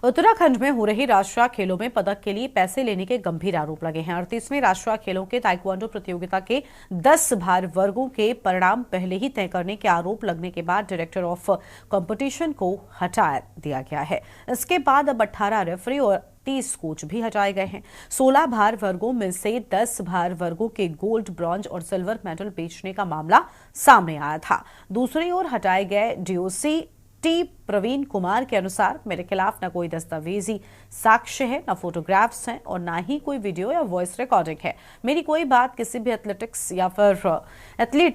उत्तराखंड में हो रही राष्ट्रीय खेलों में पदक के लिए पैसे लेने के गंभीर आरोप लगे हैं। 38वें राष्ट्रीय खेलों के ताइक्वांडो प्रतियोगिता के 10 भार वर्गों के परिणाम पहले ही तय करने के आरोप लगने के बाद डायरेक्टर ऑफ कंपटीशन को हटा दिया गया है। इसके बाद अब 18 रेफरी और 30 कोच भी हटाए गए हैं। 16 भार वर्गों में से 10 भार वर्गों के गोल्ड, ब्रॉन्ज और सिल्वर मेडल बेचने का मामला सामने आया था। दूसरी ओर हटाए गए डीओसी टी प्रवीण कुमार के अनुसार मेरे खिलाफ न कोई दस्तावेजी साक्ष्य है, न फोटोग्राफ्स हैं और न ही कोई वीडियो या वॉइस रिकॉर्डिंग है। मेरी कोई बात किसी भी एथलीट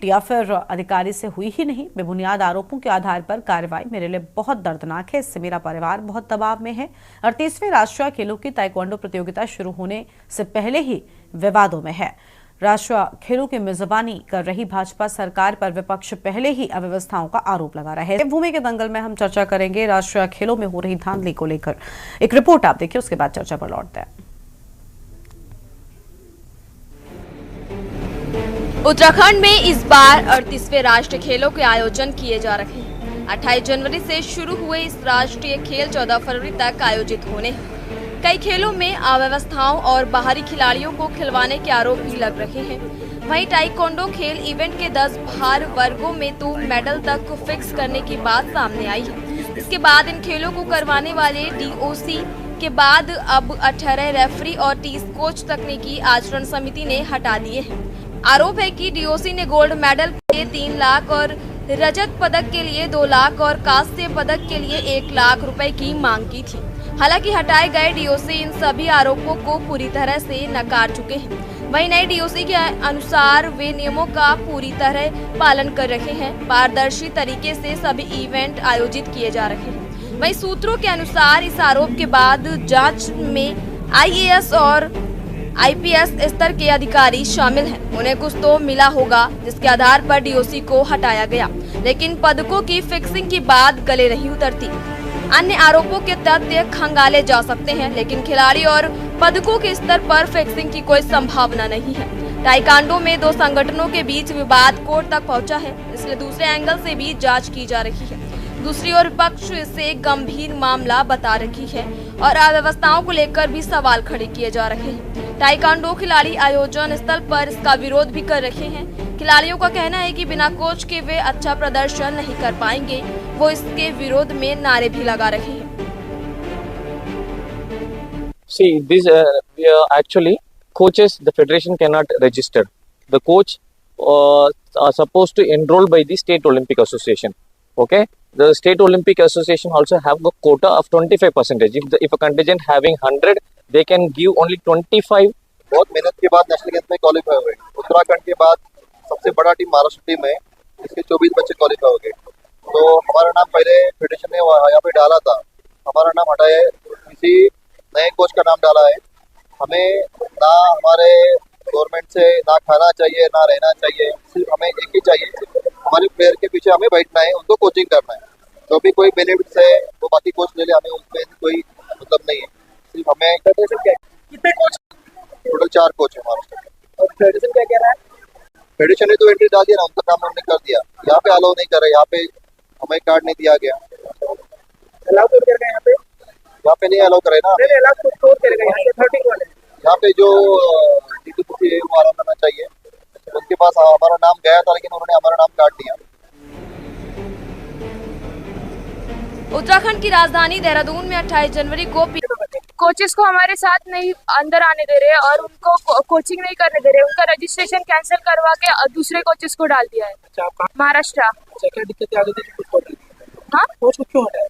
या फिर अधिकारी से हुई ही नहीं। बेबुनियाद आरोपों के आधार पर कार्रवाई मेरे लिए बहुत दर्दनाक है। इससे मेरा परिवार बहुत दबाव में है। 38वें राष्ट्रीय खेलों की ताइक्वांडो प्रतियोगिता शुरू होने से पहले ही विवादों में है। राष्ट्रीय खेलों की मेजबानी कर रही भाजपा सरकार पर विपक्ष पहले ही अव्यवस्थाओं का आरोप लगा रहा है। भूमि के दंगल में हम चर्चा करेंगे राष्ट्रीय खेलों में हो रही धांधली को लेकर। एक रिपोर्ट आप देखिए, उसके बाद चर्चा पर लौटते हैं। उत्तराखंड में इस बार 38वें राष्ट्रीय खेलों के आयोजन किए जा रहे हैं। 28 जनवरी से शुरू हुए इस राष्ट्रीय खेल 14 फरवरी तक आयोजित होने हैं। कई खेलों में अव्यवस्थाओं और बाहरी खिलाड़ियों को खिलवाने के आरोप भी लग रहे हैं। वहीं ताइक्वांडो खेल इवेंट के 10 भार वर्गों में तो मेडल तक फिक्स करने की बात सामने आई है। इसके बाद इन खेलों को करवाने वाले डीओसी के बाद अब 18 रेफरी और 30 कोच तकनीकी आचरण समिति ने हटा दिए हैं। आरोप है कि डीओसी ने गोल्ड मेडल के लिए 3 लाख और रजत पदक के लिए 2 लाख और कांस्य पदक के लिए 1 लाख रुपए की मांग की थी। हालांकि हटाए गए डीओसी इन सभी आरोपों को पूरी तरह से नकार चुके हैं। वहीं नए डीओसी के अनुसार वे नियमों का पूरी तरह पालन कर रहे हैं। पारदर्शी तरीके से सभी इवेंट आयोजित किए जा रहे हैं। वहीं सूत्रों के अनुसार इस आरोप के बाद जांच में आईएएस और आईपीएस स्तर के अधिकारी शामिल हैं। उन्हें कुछ तो मिला होगा जिसके आधार पर डीओसी को हटाया गया, लेकिन पदकों की फिक्सिंग की बात गले नहीं उतरती। अन्य आरोपों के तथ्य खंगाले जा सकते हैं, लेकिन खिलाड़ी और पदकों के स्तर पर फिक्सिंग की कोई संभावना नहीं है। ताइक्वांडो में 2 संगठनों के बीच विवाद कोर्ट तक पहुंचा है, इसलिए दूसरे एंगल से भी जांच की जा रही है। दूसरी ओर विपक्ष इसे गंभीर मामला बता रही है और अव्यवस्थाओं को लेकर भी सवाल खड़े किए जा रहे हैं। ताइक्वांडो खिलाड़ी आयोजन स्थल पर इसका विरोध भी कर रहे हैं। खिलाड़ियों का कहना है कि बिना कोच के वे अच्छा प्रदर्शन नहीं कर पाएंगे। वो इसके विरोध में नारे भी लगा रहे हैं। See, this actually coaches the federation cannot register. The coach are supposed to enroll by the State Olympic Association. Okay, the State Olympic Association also have a quota of 25%. If a contingent having 100, they can give only 25. बहुत मेहनत के बाद national games में qualify हो गए। उत्तराखंड के बाद सबसे बड़ा टीम महाराष्ट्र टीम है, इसके 24 बच्चे क्वालिफाई हो गए। तो हमारा नाम पहले फेडरेशन ने यहाँ पे डाला था, हमारा नाम हटाया, किसी नए कोच का नाम डाला है। हमें ना हमारे गवर्नमेंट से ना खाना चाहिए ना रहना चाहिए, सिर्फ हमें एक ही चाहिए, हमारे प्लेयर के पीछे हमें बैठना है, उनको कोचिंग करना है। तो भी कोई बेनिफिट है वो बाकी कोच ले ले, हमें उसमें कोई मतलब नहीं है। सिर्फ हमें कितने कोच, टोटल 4 कोच है हमारे। और फेडरेशन क्या कह रहा है? फेडरेशन ने तो एंट्री डाल दिया ना, उनका काम उन्होंने कर दिया। यहाँ पे अलाउ नहीं कर रहे, यहाँ पे हमें कार्ड नहीं दिया गया। अलाउ तो कर गए यहाँ पे नहीं अलाउ करे ना। यहाँ पे जो डीटीपीसी है वो आराम करना चाहिए। उनके पास हमारा नाम गया था, लेकिन उन्होंने हमारा नाम काट दिया। उत्तराखंड की राजधानी देहरादून में 28 जनवरी को कोचेस को हमारे साथ नहीं अंदर आने दे रहे और उनको कोचिंग नहीं करने दे रहे। उनका रजिस्ट्रेशन कैंसिल करवा के दूसरे कोचेस को डाल दिया है। महाराष्ट्र। क्या दिक्कत आ गई थी? हाँ, कोच को क्यों हटाया?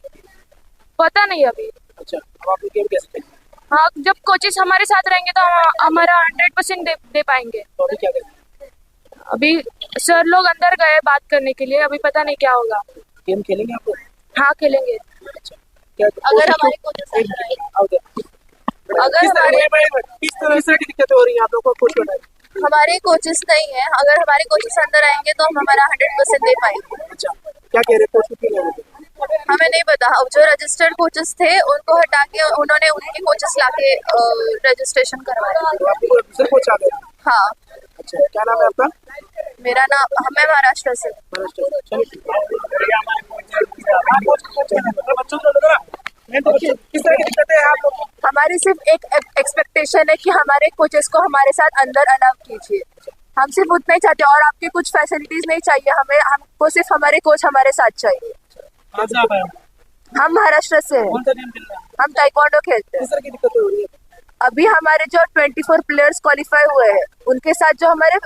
पता नहीं अभी। अच्छा, अब आप गेम कैसे? हाँ, जब कोचेस हमारे साथ रहेंगे तो हमारा 100% दे पाएंगे। तो अभी क्या करें? अभी सर लोग अंदर गए बात करने के लिए, अभी पता नहीं क्या होगा। गेम खेलेंगे आप लोग? हाँ, खेलेंगे। अच्छा, क्या अगर हमारे कोचेस अगर किस तरह से दिक्कत हो रही है आप लोगों को? कोच हटाया? हमारे कोचेस नहीं है, अगर हमारे कोचेस अंदर आएंगे तो हम हमारा 100% दे पाएंगे। अच्छा, क्या कह रहे कोच क्यों नहीं? हमें नहीं पता। जो रजिस्टर्ड कोचेस थे उनको हटा के उन्होंने उनके कोचेस लाके रजिस्ट्रेशन करवाया। दूसरे कोच आ गए? हाँ। अच्छा, क्या नाम है आपका? मेरा नाम, हमें महाराष्ट्र से। महाराष्ट्र। किस तरह की दिक्कतें हैं आप लोग को? हमारी सिर्फ एक एक्सपेक्टेशन है कि हमारे कोचेस को हमारे साथ अंदर अलाउ कीजिए। हम सिर्फ उतना ही चाहते हैं और आपकी कुछ फैसिलिटीज नहीं चाहिए हमें, हमको सिर्फ हमारे कोच हमारे साथ चाहिए। कहाँ से आप आए हो? हम महाराष्ट्र से हैं, कौन सा गेम खेल रहे हैं? हम ताइक्वांडो खेलते हैं। किस तरह की दिक्कतें हो रही है? अभी हमारे जो 24 प्लेयर्स क्वालिफाई हुए हैं उनके साथ जो हमारे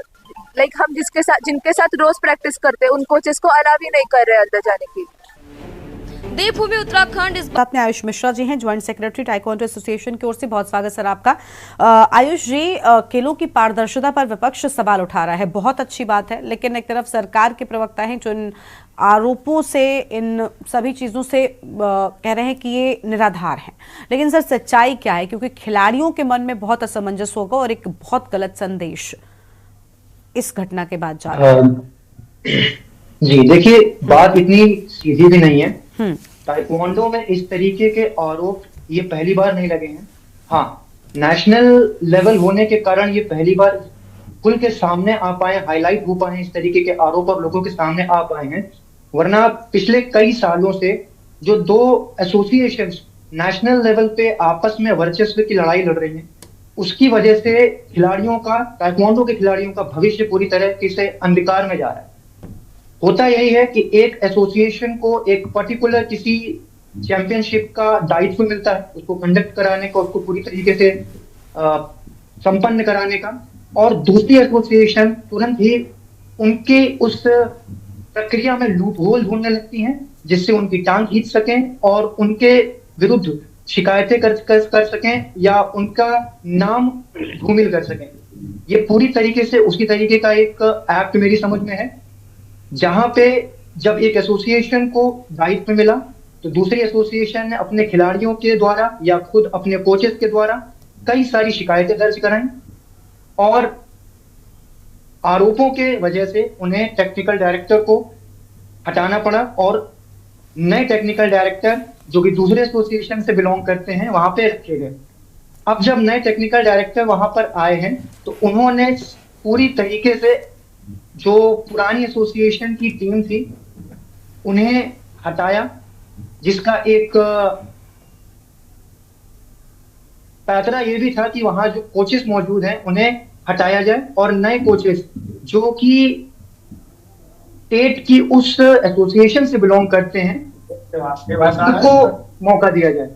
हम जिनके साथ रोज प्रैक्टिस करते हैं उन कोचेस को अलाउ ही नहीं कर रहे हैं अंदर जाने की। देवभूमि उत्तराखंड इस साथ में आयुष मिश्रा जी हैं, ज्वाइंट सेक्रेटरी टाइक्वांडो एसोसिएशन की ओर से। बहुत स्वागत सर आपका। आयुष जी, खेलों की पारदर्शिता पर विपक्ष सवाल उठा रहा है, बहुत अच्छी बात है, लेकिन एक तरफ सरकार के प्रवक्ता हैं जो इन आरोपों से, इन सभी चीजों से कह रहे हैं कि ये निराधार हैं। लेकिन सर सच्चाई क्या है? क्योंकि खिलाड़ियों के मन में बहुत असमंजस होगा और एक बहुत गलत संदेश इस घटना के बाद जा रहा है। जी देखिए, बात इतनी सीधी भी नहीं है। ताइक्वांडो में इस तरीके के आरोप ये पहली बार नहीं लगे हैं। हाँ, नेशनल लेवल होने के कारण ये पहली बार खुल के सामने आ पाए, हाईलाइट हो पाए इस तरीके के आरोप और लोगों के सामने आ पाए हैं। वरना पिछले कई सालों से जो दो एसोसिएशंस नेशनल लेवल पे आपस में वर्चस्व की लड़ाई लड़ रही हैं, उसकी वजह से खिलाड़ियों का, ताइक्वांडो के खिलाड़ियों का भविष्य पूरी तरह से अंधकार में जा रहा है। होता यही है कि एक एसोसिएशन को एक पर्टिकुलर किसी चैंपियनशिप का दायित्व मिलता है, उसको कंडक्ट कराने का, उसको पूरी तरीके से संपन्न कराने का, और दूसरी एसोसिएशन तुरंत ही उनके उस प्रक्रिया में लूप होल ढूंढने लगती हैं जिससे उनकी टांग खींच सकें और उनके विरुद्ध शिकायतें कर सकें या उनका नाम धूमिल कर सकें। ये पूरी तरीके से उसी तरीके का एक एक्ट मेरी समझ में है, जहां पे जब एक एसोसिएशन को दायित्व मिला तो दूसरी एसोसिएशन ने अपने खिलाड़ियों के द्वारा या खुद अपने कोचेस के द्वारा कई सारी शिकायतें दर्ज कराई और आरोपों के वजह से उन्हें टेक्निकल डायरेक्टर को हटाना पड़ा और नए टेक्निकल डायरेक्टर जो कि दूसरे एसोसिएशन से बिलोंग करते हैं वहां पे रखे गए। अब जब नए टेक्निकल डायरेक्टर वहां पर आए हैं तो उन्होंने पूरी तरीके से जो पुरानी एसोसिएशन की टीम थी उन्हें हटाया, जिसका एक पैतरा ये भी था कि वहां जो कोचेस मौजूद हैं उन्हें हटाया जाए और नए कोचेस जो कि स्टेट की उस एसोसिएशन से बिलोंग करते हैं उनको मौका दिया जाए।